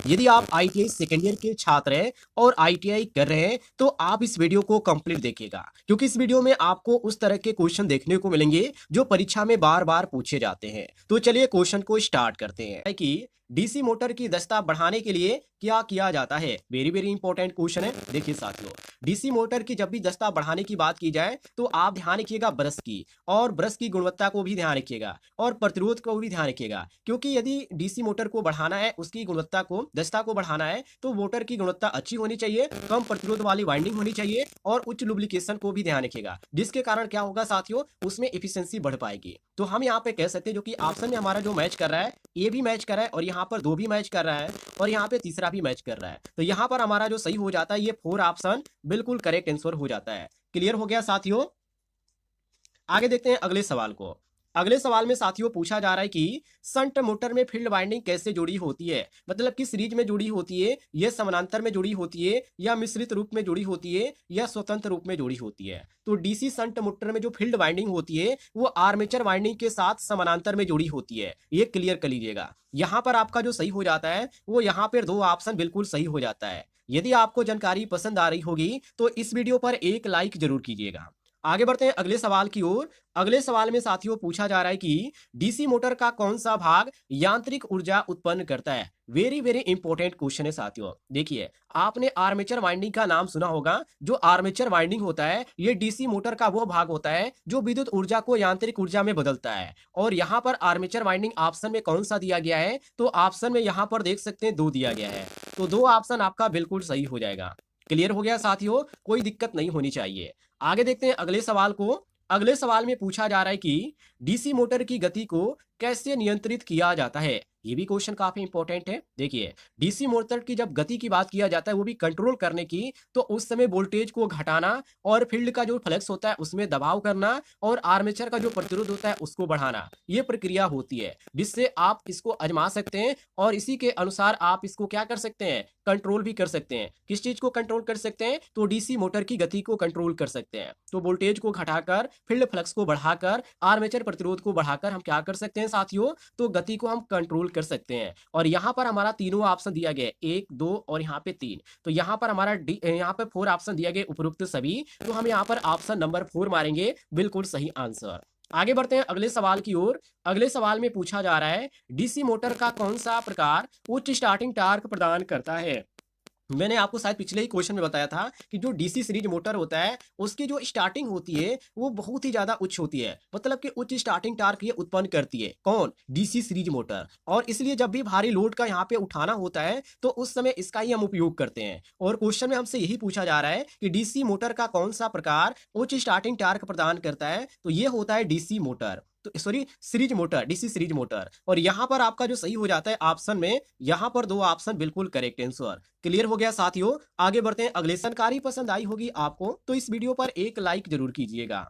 यदि आप ITI second year के छात्र हैं और आईटीआई कर रहे हैं तो आप इस वीडियो को कंप्लीट देखिएगा, क्योंकि इस वीडियो में आपको उस तरह के क्वेश्चन देखने को मिलेंगे जो परीक्षा में बार बार पूछे जाते हैं। तो चलिए क्वेश्चन को स्टार्ट करते हैं कि डीसी मोटर की दक्षता बढ़ाने के लिए क्या किया जाता है। वेरी वेरी इंपॉर्टेंट क्वेश्चन है। देखिए साथियों, डीसी मोटर की जब भी दक्षता बढ़ाने की बात की जाए तो आप ध्यान रखिएगा ब्रश की, और ब्रश की गुणवत्ता को भी ध्यान रखिएगा और प्रतिरोध को भी ध्यान रखिएगा, क्योंकि यदि डीसी मोटर को बढ़ाना है, उसकी गुणवत्ता को, दक्षता को बढ़ाना है, तो मोटर की गुणवत्ता अच्छी होनी चाहिए, कम प्रतिरोध वाली वाइंडिंग होनी चाहिए और उच्च लुब्रिकेशन को भी ध्यान रखिएगा, जिसके कारण क्या होगा साथियों, उसमें एफिशिएंसी बढ़ पाएगी। तो हम यहाँ पे कह सकते हैं जो कि ऑप्शन में हमारा जो मैच कर रहा है, ए भी मैच कर रहा है और यहाँ पर 2 भी मैच कर रहा है और यहाँ पे तीसरा भी मैच कर रहा है। तो यहाँ पर हमारा जो सही हो जाता है, ये 4 ऑप्शन बिल्कुल करेक्ट आंसर हो जाता है। क्लियर हो गया साथियों। आगे देखते हैं अगले सवाल को। अगले सवाल में साथियों पूछा जा रहा है कि शंट मोटर में फील्ड वाइंडिंग कैसे जुड़ी होती है, मतलब कि सीरीज में जुड़ी होती है, यह समानांतर में जुड़ी होती है, या मिश्रित रूप में जुड़ी होती है, या स्वतंत्र रूप में जुड़ी होती है। तो डीसी शंट मोटर में जो फील्ड वाइंडिंग होती है वो आर्मेचर वाइंडिंग के साथ समानांतर में जुड़ी होती है। ये क्लियर कर लीजिएगा। यहाँ पर आपका जो सही हो जाता है वो यहाँ पर 2 ऑप्शन बिल्कुल सही हो जाता है। यदि आपको जानकारी पसंद आ रही होगी तो इस वीडियो पर एक लाइक जरूर कीजिएगा। आगे बढ़ते हैं अगले सवाल की ओर। अगले सवाल में साथियों पूछा जा रहा है कि डीसी मोटर का कौन सा भाग यांत्रिक ऊर्जा उत्पन्न करता है। वेरी वेरी इंपॉर्टेंट क्वेश्चन है साथियों। देखिए, आपने आर्मेचर वाइंडिंग का नाम सुना होगा। जो आर्मेचर वाइंडिंग होता है ये डीसी मोटर का वो भाग होता है जो विद्युत ऊर्जा को यांत्रिक ऊर्जा में बदलता है। और यहाँ पर आर्मेचर वाइंडिंग ऑप्शन में कौन सा दिया गया है, तो ऑप्शन में यहाँ पर देख सकते हैं 2 दिया गया है। तो 2 ऑप्शन आपका बिल्कुल सही हो जाएगा। क्लियर हो गया साथियों, कोई दिक्कत नहीं होनी चाहिए। आगे देखते हैं अगले सवाल को। अगले सवाल में पूछा जा रहा है कि डीसी मोटर की गति को कैसे नियंत्रित किया जाता है। ये भी क्वेश्चन काफी इंपॉर्टेंट है। देखिए, डीसी मोटर की जब गति की बात किया जाता है वो भी कंट्रोल करने की, तो उस समय वोल्टेज को घटाना और फील्ड का जो फ्लक्स होता है उसमें दबाव करना और आर्मेचर का जो प्रतिरोध होता है उसको बढ़ाना, ये प्रक्रिया होती है, जिससे आप इसको आजमा सकते हैं और इसी के अनुसार आप इसको क्या कर सकते हैं, कंट्रोल भी कर सकते हैं। किस चीज को कंट्रोल कर सकते हैं, तो डीसी मोटर की गति को कंट्रोल कर सकते हैं। तो वोल्टेज को घटाकर, फील्ड फ्लक्स को बढ़ाकर, आर्मेचर प्रतिरोध को बढ़ाकर हम क्या कर सकते हैं साथियों, तो गति को हम कंट्रोल कर सकते हैं। और यहाँ पर हमारा तीनों ऑप्शन दिया गया, 1 2 और यहाँ पे 3। तो यहाँ पर हमारा यहाँ पे 4 ऑप्शन दिया गया उपरोक्त सभी। तो हम यहाँ पर ऑप्शन नंबर 4 मारेंगे, बिल्कुल सही आंसर। आगे बढ़ते हैं अगले सवाल की ओर। अगले सवाल में पूछा जा रहा है डीसी मोटर का कौन सा प्रकार उच्च स्टार्टिंग टॉर्क प्रदान करता है। मैंने आपको शायद पिछले ही क्वेश्चन में बताया था कि जो डीसी सीरीज मोटर होता है उसकी जो स्टार्टिंग होती है वो बहुत ही ज्यादा उच्च होती है, मतलब कि उच्च स्टार्टिंग टार्क ये उत्पन्न करती है। कौन, डीसी सीरीज मोटर। और इसलिए जब भी भारी लोड का यहाँ पे उठाना होता है तो उस समय इसका ही हम उपयोग करते हैं। और क्वेश्चन में हमसे यही पूछा जा रहा है कि डीसी मोटर का कौन सा प्रकार उच्च स्टार्टिंग टार्क प्रदान करता है, तो ये होता है डीसी मोटर, तो sorry series motor, DC series motor. और यहाँ पर आपका जो सही हो जाता है ऑप्शन में, यहाँ पर 2 ऑप्शन बिल्कुल करेक्ट आंसर। क्लियर हो गया साथियों। आगे बढ़ते हैं अगले। जानकारी पसंद आई होगी आपको तो इस वीडियो पर एक लाइक जरूर कीजिएगा।